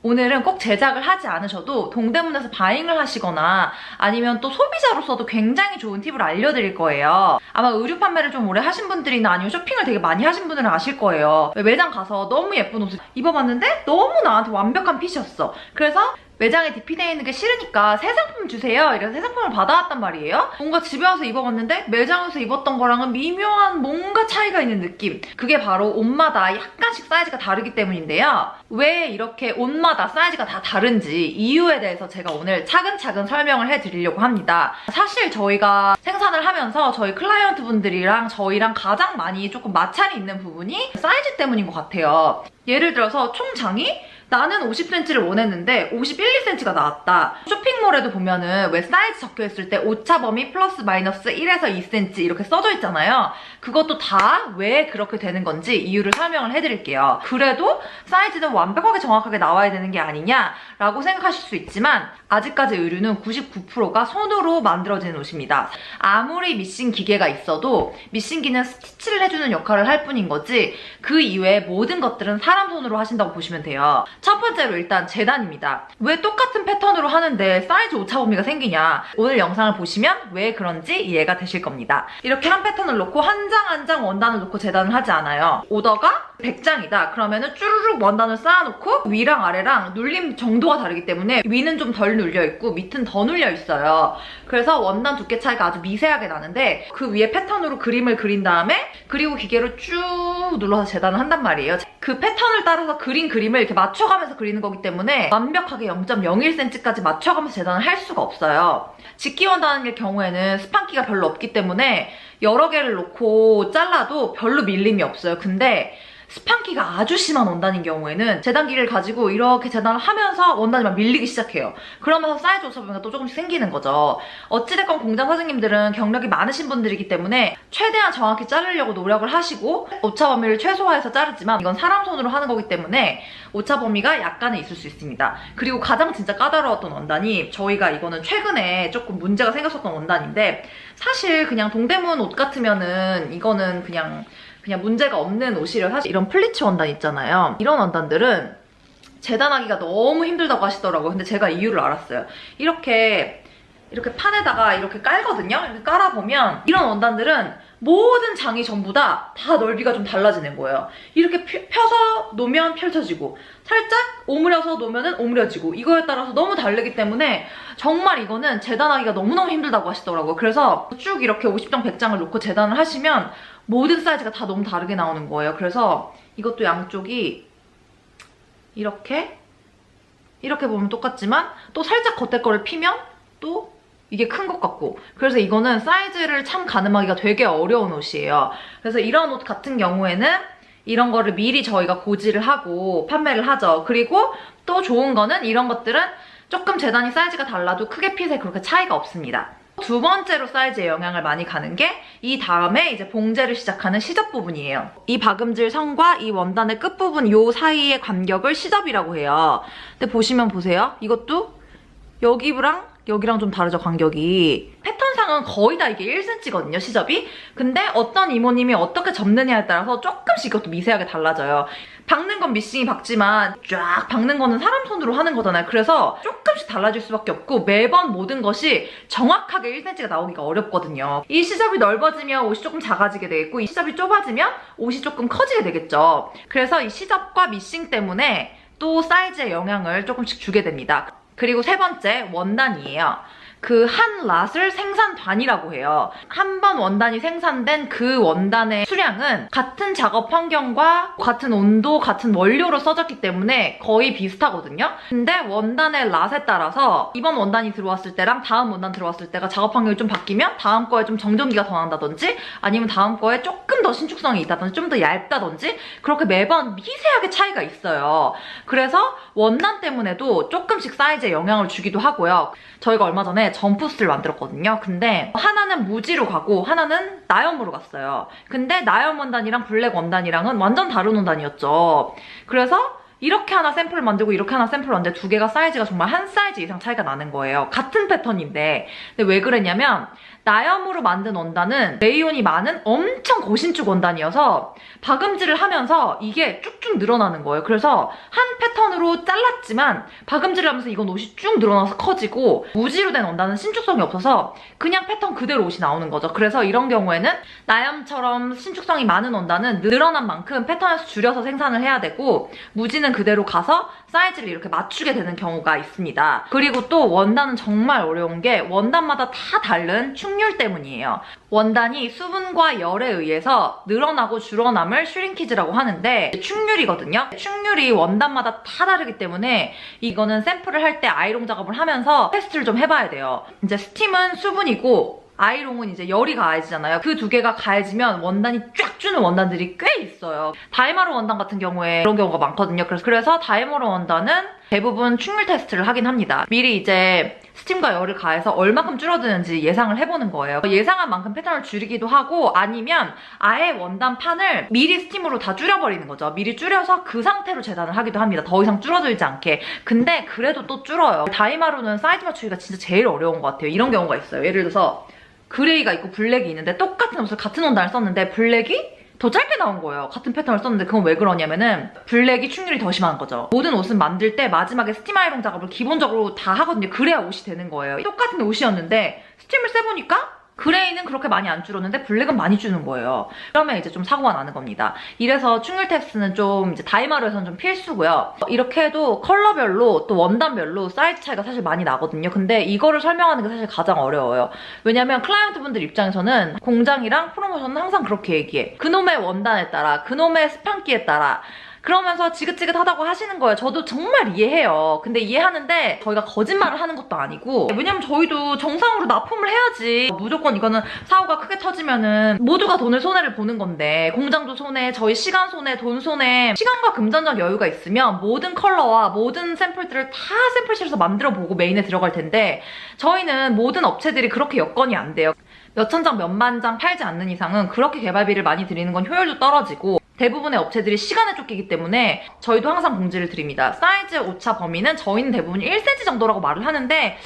오늘은 꼭 제작을 하지 않으셔도 동대문에서 바잉을 하시거나 아니면 또 소비자로서도 굉장히 좋은 팁을 알려드릴 거예요. 아마 의류 판매를 좀 오래 하신 분들이나 아니면 쇼핑을 되게 많이 하신 분들은 아실 거예요. 매장 가서 너무 예쁜 옷을 입어봤는데 너무 나한테 완벽한 핏이었어. 그래서 매장에 DP되어 있는 게 싫으니까 새 상품 주세요. 이래서 새 상품을 받아왔단 말이에요. 뭔가 집에 와서 입어봤는데 매장에서 입었던 거랑은 미묘한 뭔가 차이가 있는 느낌. 그게 바로 옷마다 약간씩 사이즈가 다르기 때문인데요. 왜 이렇게 옷마다 사이즈가 다 다른지 이유에 대해서 제가 오늘 차근차근 설명을 해드리려고 합니다. 사실 저희가 생산을 하면서 저희 클라이언트 분들이랑 저희랑 가장 많이 조금 마찰이 있는 부분이 사이즈 때문인 것 같아요. 예를 들어서 총장이 나는 50cm를 원했는데 51, 2cm가 나왔다. 쇼핑몰에도 보면은 왜 사이즈 적혀있을 때 오차 범위 플러스 마이너스 1에서 2cm 이렇게 써져 있잖아요. 그것도 다 왜 그렇게 되는 건지 이유를 설명을 해드릴게요. 그래도 사이즈는 완벽하게 정확하게 나와야 되는 게 아니냐라고 생각하실 수 있지만 아직까지 의류는 99%가 손으로 만들어지는 옷입니다. 아무리 미싱 기계가 있어도 미싱기는 스티치를 해주는 역할을 할 뿐인 거지 그 이외의 모든 것들은 사람 손으로 하신다고 보시면 돼요. 첫 번째로 일단 재단입니다. 왜 똑같은 패턴으로 하는데 사이즈 오차 범위가 생기냐. 오늘 영상을 보시면 왜 그런지 이해가 되실 겁니다. 이렇게 한 패턴을 놓고 한 장 한 장 원단을 놓고 재단을 하지 않아요. 오더가 100장이다. 그러면은 쭈루룩 원단을 쌓아놓고 위랑 아래랑 눌림 정도가 다르기 때문에 위는 좀 덜 눌려있고 밑은 더 눌려있어요. 그래서 원단 두께 차이가 아주 미세하게 나는데 그 위에 패턴으로 그림을 그린 다음에 그리고 기계로 쭉 눌러서 재단을 한단 말이에요. 그 패턴을 따라서 그린 그림을 이렇게 맞춰가면서 그리는 거기 때문에 완벽하게 0.01cm까지 맞춰가면서 재단을 할 수가 없어요. 직기 원단일 경우에는 스판기가 별로 없기 때문에 여러 개를 놓고 잘라도 별로 밀림이 없어요. 근데 스판기가 아주 심한 원단인 경우에는 재단기를 가지고 이렇게 재단을 하면서 원단이 막 밀리기 시작해요. 그러면서 사이즈 오차 범위가 또 조금씩 생기는 거죠. 어찌됐건 공장 사장님들은 경력이 많으신 분들이기 때문에 최대한 정확히 자르려고 노력을 하시고 오차 범위를 최소화해서 자르지만 이건 사람 손으로 하는 거기 때문에 오차 범위가 약간은 있을 수 있습니다. 그리고 가장 진짜 까다로웠던 원단이 저희가 이거는 최근에 조금 문제가 생겼었던 원단인데 사실 그냥 동대문 옷 같으면은 이거는 그냥 문제가 없는 옷이래요. 사실 이런 플리츠 원단 있잖아요. 이런 원단들은 재단하기가 너무 힘들다고 하시더라고요. 근데 제가 이유를 알았어요. 이렇게 판에다가 이렇게 깔거든요. 이렇게 깔아보면 이런 원단들은 모든 장이 전부 다 넓이가 좀 달라지는 거예요. 이렇게 펴서 놓으면 펼쳐지고 살짝 오므려서 놓으면 오므려지고 이거에 따라서 너무 다르기 때문에 정말 이거는 재단하기가 너무너무 힘들다고 하시더라고요. 그래서 쭉 이렇게 50장, 100장을 놓고 재단을 하시면 모든 사이즈가 다 너무 다르게 나오는 거예요. 그래서 이것도 양쪽이 이렇게 보면 똑같지만 또 살짝 겉에 거를 피면 또 이게 큰 것 같고 그래서 이거는 사이즈를 참 가늠하기가 되게 어려운 옷이에요. 그래서 이런 옷 같은 경우에는 이런 거를 미리 저희가 고지를 하고 판매를 하죠. 그리고 또 좋은 거는 이런 것들은 조금 재단이 사이즈가 달라도 크게 핏에 그렇게 차이가 없습니다. 두 번째로 사이즈에 영향을 많이 가는 게 이 다음에 이제 봉제를 시작하는 시접 부분이에요. 이 박음질 선과 이 원단의 끝부분 요 사이의 간격을 시접이라고 해요. 근데 보세요. 이것도 여기랑 좀 다르죠, 간격이. 패턴상은 거의 다 이게 1cm거든요, 시접이. 근데 어떤 이모님이 어떻게 접느냐에 따라서 조금씩 이것도 미세하게 달라져요. 박는 건 미싱이 박지만 쫙 박는 거는 사람 손으로 하는 거잖아요. 그래서 조금씩 달라질 수밖에 없고 매번 모든 것이 정확하게 1cm가 나오기가 어렵거든요. 이 시접이 넓어지면 옷이 조금 작아지게 되겠고 이 시접이 좁아지면 옷이 조금 커지게 되겠죠. 그래서 이 시접과 미싱 때문에 또 사이즈에 영향을 조금씩 주게 됩니다. 그리고 세 번째, 원단이에요. 그 한 랏을 생산단이라고 해요. 한 번 원단이 생산된 그 원단의 수량은 같은 작업 환경과 같은 온도, 같은 원료로 써졌기 때문에 거의 비슷하거든요. 근데 원단의 랏에 따라서 이번 원단이 들어왔을 때랑 다음 원단 들어왔을 때가 작업 환경이 좀 바뀌면 다음 거에 좀 정전기가 더 난다든지 아니면 다음 거에 조금 더 신축성이 있다든지 좀 더 얇다든지 그렇게 매번 미세하게 차이가 있어요. 그래서 원단 때문에도 조금씩 사이즈에 영향을 주기도 하고요. 저희가 얼마 전에 점프스를 만들었거든요. 근데 하나는 무지로 가고 하나는 나염으로 갔어요. 근데 나염 원단이랑 블랙 원단이랑은 완전 다른 원단이었죠. 그래서 이렇게 하나 샘플을 만들고 이렇게 하나 샘플을 만드는데 두 개가 사이즈가 정말 한 사이즈 이상 차이가 나는 거예요. 같은 패턴인데. 근데 왜 그랬냐면 나염으로 만든 원단은 레이온이 많은 엄청 고신축 원단이어서 박음질을 하면서 이게 쭉쭉 늘어나는 거예요. 그래서 한 패턴으로 잘랐지만 박음질을 하면서 이건 옷이 쭉 늘어나서 커지고 무지로 된 원단은 신축성이 없어서 그냥 패턴 그대로 옷이 나오는 거죠. 그래서 이런 경우에는 나염처럼 신축성이 많은 원단은 늘어난 만큼 패턴에서 줄여서 생산을 해야 되고 무지는 그대로 가서 사이즈를 이렇게 맞추게 되는 경우가 있습니다. 그리고 또 원단은 정말 어려운 게 원단마다 다 다른 축률 때문이에요. 원단이 수분과 열에 의해서 늘어나고 줄어남을 슈링키즈라고 하는데 축률이거든요. 축률이 원단마다 다 다르기 때문에 이거는 샘플을 할 때 아이롱 작업을 하면서 테스트를 좀 해봐야 돼요. 이제 스팀은 수분이고 아이롱은 이제 열이 가해지잖아요. 그 두 개가 가해지면 원단이 쫙 주는 원단들이 꽤 있어요. 다이마루 원단 같은 경우에 그런 경우가 많거든요. 그래서 다이마루 원단은 대부분 축률 테스트를 하긴 합니다. 미리 이제 스팀과 열을 가해서 얼마큼 줄어드는지 예상을 해보는 거예요. 예상한 만큼 패턴을 줄이기도 하고 아니면 아예 원단판을 미리 스팀으로 다 줄여버리는 거죠. 미리 줄여서 그 상태로 재단을 하기도 합니다. 더 이상 줄어들지 않게. 근데 그래도 또 줄어요. 다이마루는 사이즈 맞추기가 진짜 제일 어려운 것 같아요. 이런 경우가 있어요. 예를 들어서 그레이가 있고 블랙이 있는데 똑같은 옷을 같은 원단을 썼는데 블랙이 더 짧게 나온 거예요. 같은 패턴을 썼는데 그건 왜 그러냐면은 블랙이 축률이 더 심한 거죠. 모든 옷은 만들 때 마지막에 스팀 아이롱 작업을 기본적으로 다 하거든요. 그래야 옷이 되는 거예요. 똑같은 옷이었는데 스팀을 세보니까 그레이는 그렇게 많이 안 줄었는데 블랙은 많이 주는 거예요. 그러면 이제 좀 사고가 나는 겁니다. 이래서 축률 테스트는 좀 이제 다이마루에서는 좀 필수고요. 이렇게 해도 컬러별로 또 원단별로 사이즈 차이가 사실 많이 나거든요. 근데 이거를 설명하는 게 사실 가장 어려워요. 왜냐면 클라이언트 분들 입장에서는 공장이랑 프로모션은 항상 그렇게 얘기해. 그놈의 원단에 따라, 그놈의 스판기에 따라 그러면서 지긋지긋하다고 하시는 거예요. 저도 정말 이해해요. 근데 이해하는데 저희가 거짓말을 하는 것도 아니고 왜냐면 저희도 정상으로 납품을 해야지. 무조건 이거는 사고가 크게 터지면은 모두가 손해를 보는 건데 공장도 손해, 저희 시간 손해, 돈 손해. 시간과 금전적 여유가 있으면 모든 컬러와 모든 샘플들을 다 샘플실에서 만들어보고 메인에 들어갈 텐데 저희는 모든 업체들이 그렇게 여건이 안 돼요. 몇천 장, 몇만 장 팔지 않는 이상은 그렇게 개발비를 많이 들이는 건 효율도 떨어지고 대부분의 업체들이 시간에 쫓기기 때문에 저희도 항상 공지를 드립니다. 사이즈 오차 범위는 저희는 대부분 1cm 정도라고 말을 하는데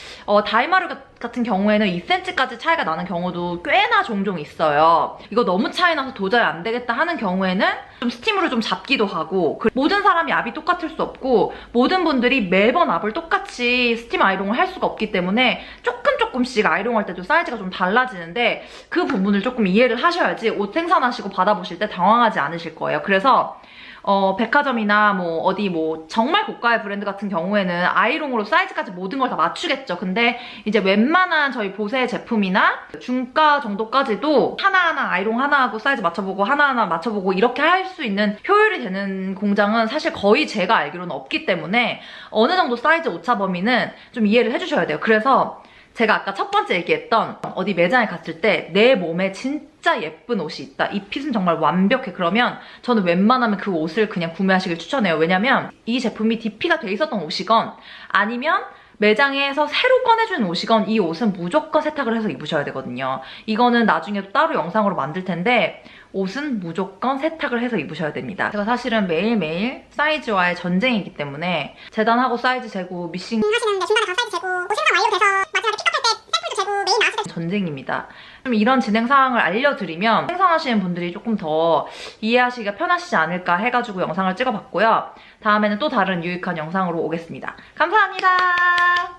다이마루 같은 경우에는 2cm까지 차이가 나는 경우도 꽤나 종종 있어요. 이거 너무 차이 나서 도저히 안 되겠다 하는 경우에는 좀 스팀으로 좀 잡기도 하고 모든 사람이 압이 똑같을 수 없고 모든 분들이 매번 압을 똑같이 스팀 아이롱을 할 수가 없기 때문에 조금씩 아이롱할 때도 사이즈가 좀 달라지는데 그 부분을 조금 이해를 하셔야지 옷 생산하시고 받아보실 때 당황하지 않으실 거예요. 그래서 백화점이나 어디 정말 고가의 브랜드 같은 경우에는 아이롱으로 사이즈까지 모든 걸 다 맞추겠죠. 근데 이제 웬만한 저희 보세 제품이나 중가 정도까지도 하나하나 아이롱 하나 하고 사이즈 맞춰보고 하나하나 맞춰보고 이렇게 할 수 있는 효율이 되는 공장은 사실 거의 제가 알기로는 없기 때문에 어느 정도 사이즈 오차 범위는 좀 이해를 해주셔야 돼요. 그래서 제가 아까 첫 번째 얘기했던 어디 매장에 갔을 때 내 몸에 진짜 예쁜 옷이 있다. 이 핏은 정말 완벽해. 그러면 저는 웬만하면 그 옷을 그냥 구매하시길 추천해요. 왜냐면 이 제품이 DP가 돼 있었던 옷이건 아니면 매장에서 새로 꺼내주는 옷이건 이 옷은 무조건 세탁을 해서 입으셔야 되거든요. 이거는 나중에 또 따로 영상으로 만들 텐데 옷은 무조건 세탁을 해서 입으셔야 됩니다. 제가 사실은 매일매일 사이즈와의 전쟁이기 때문에 재단하고 사이즈 재고 미싱 하시는데 중간에 다 사이즈 재고 뭐 생산 완료돼서 마지막에 픽업할 때 샘플도 재고 메인 나왔을 때 전쟁입니다. 좀 이런 진행 사항을 알려드리면 생산하시는 분들이 조금 더 이해하시기가 편하시지 않을까 해가지고 영상을 찍어봤고요. 다음에는 또 다른 유익한 영상으로 오겠습니다. 감사합니다.